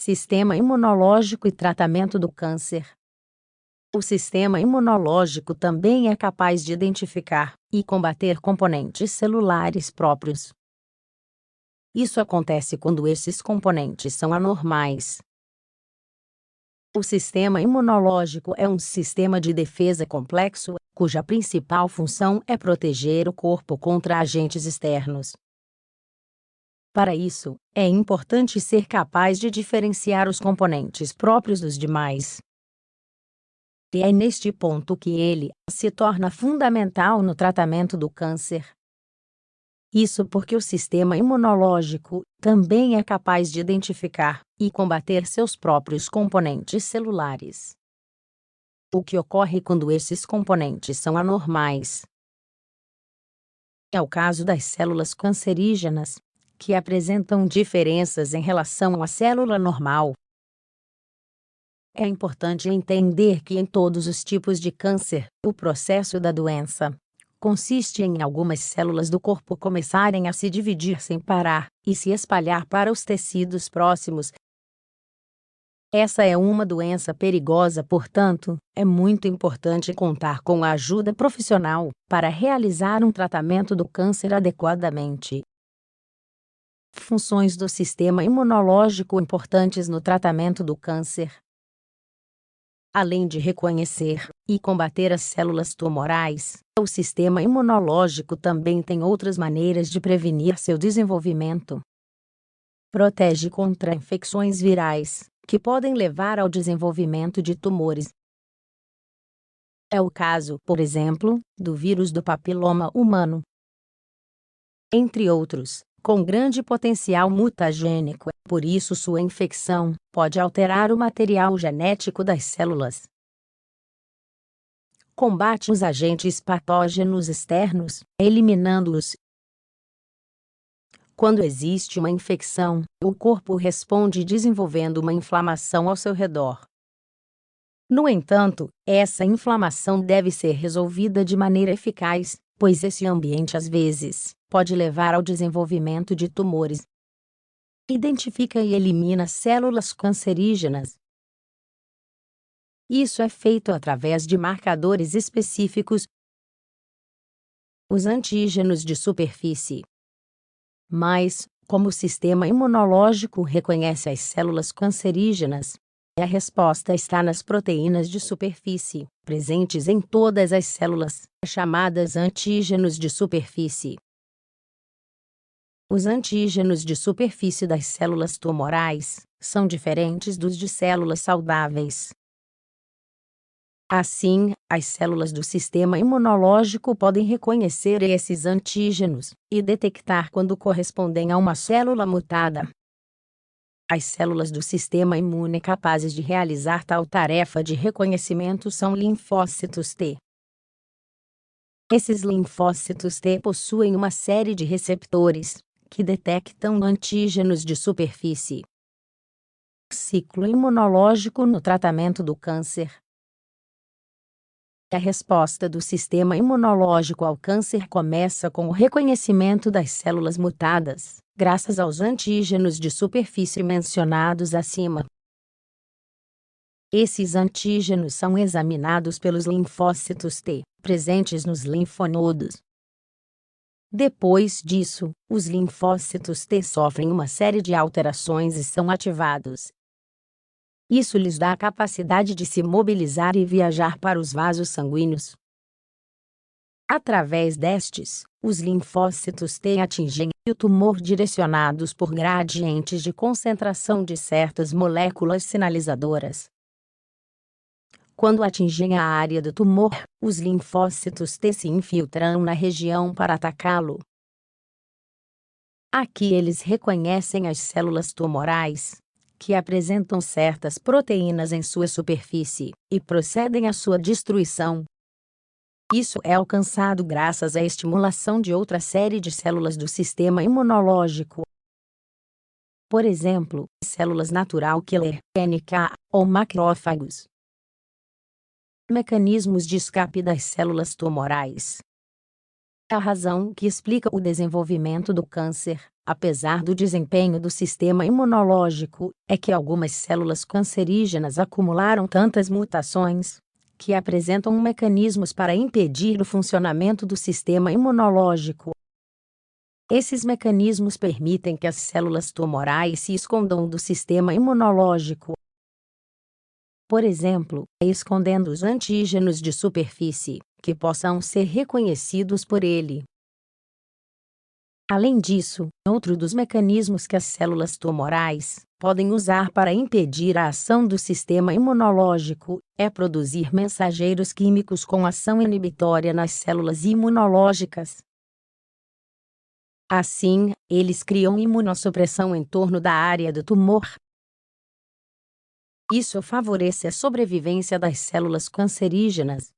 Sistema imunológico e tratamento do câncer. O sistema imunológico também é capaz de identificar e combater componentes celulares próprios. Isso acontece quando esses componentes são anormais. O sistema imunológico é um sistema de defesa complexo, cuja principal função é proteger o corpo contra agentes externos. Para isso, é importante ser capaz de diferenciar os componentes próprios dos demais. E é neste ponto que ele se torna fundamental no tratamento do câncer. Isso porque o sistema imunológico também é capaz de identificar e combater seus próprios componentes celulares. O que ocorre quando esses componentes são anormais? É o caso das células cancerígenas, que apresentam diferenças em relação à célula normal. É importante entender que em todos os tipos de câncer, o processo da doença consiste em algumas células do corpo começarem a se dividir sem parar e se espalhar para os tecidos próximos. Essa é uma doença perigosa, portanto, é muito importante contar com a ajuda profissional para realizar um tratamento do câncer adequadamente. Funções do sistema imunológico importantes no tratamento do câncer. Além de reconhecer e combater as células tumorais, o sistema imunológico também tem outras maneiras de prevenir seu desenvolvimento. Protege contra infecções virais, que podem levar ao desenvolvimento de tumores. É o caso, por exemplo, do vírus do papiloma humano. Entre outros, com grande potencial mutagênico, por isso sua infecção pode alterar o material genético das células. Combate os agentes patógenos externos, eliminando-os. Quando existe uma infecção, o corpo responde desenvolvendo uma inflamação ao seu redor. No entanto, essa inflamação deve ser resolvida de maneira eficaz, pois esse ambiente às vezes pode levar ao desenvolvimento de tumores. Identifica e elimina células cancerígenas. Isso é feito através de marcadores específicos. Os antígenos de superfície. Mas, como o sistema imunológico reconhece as células cancerígenas, a resposta está nas proteínas de superfície, presentes em todas as células, chamadas antígenos de superfície. Os antígenos de superfície das células tumorais são diferentes dos de células saudáveis. Assim, as células do sistema imunológico podem reconhecer esses antígenos e detectar quando correspondem a uma célula mutada. As células do sistema imune capazes de realizar tal tarefa de reconhecimento são linfócitos T. Esses linfócitos T possuem uma série de receptores que detectam antígenos de superfície. Ciclo imunológico no tratamento do câncer. A resposta do sistema imunológico ao câncer começa com o reconhecimento das células mutadas, graças aos antígenos de superfície mencionados acima. Esses antígenos são examinados pelos linfócitos T, presentes nos linfonodos. Depois disso, os linfócitos T sofrem uma série de alterações e são ativados. Isso lhes dá a capacidade de se mobilizar e viajar para os vasos sanguíneos. Através destes, os linfócitos T atingem o tumor direcionados por gradientes de concentração de certas moléculas sinalizadoras. Quando atingem a área do tumor, os linfócitos T se infiltram na região para atacá-lo. Aqui eles reconhecem as células tumorais, que apresentam certas proteínas em sua superfície, e procedem à sua destruição. Isso é alcançado graças à estimulação de outra série de células do sistema imunológico. Por exemplo, células natural killer, NK, ou macrófagos. Mecanismos de escape das células tumorais. A razão que explica o desenvolvimento do câncer, apesar do desempenho do sistema imunológico, é que algumas células cancerígenas acumularam tantas mutações que apresentam mecanismos para impedir o funcionamento do sistema imunológico. Esses mecanismos permitem que as células tumorais se escondam do sistema imunológico. Por exemplo, escondendo os antígenos de superfície, que possam ser reconhecidos por ele. Além disso, outro dos mecanismos que as células tumorais podem usar para impedir a ação do sistema imunológico é produzir mensageiros químicos com ação inibitória nas células imunológicas. Assim, eles criam imunossupressão em torno da área do tumor. Isso favorece a sobrevivência das células cancerígenas.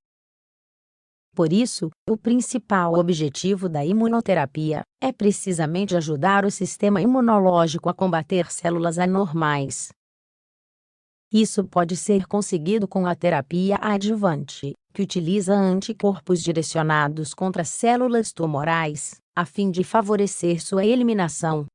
Por isso, o principal objetivo da imunoterapia é precisamente ajudar o sistema imunológico a combater células anormais. Isso pode ser conseguido com a terapia adjuvante, que utiliza anticorpos direcionados contra células tumorais, a fim de favorecer sua eliminação.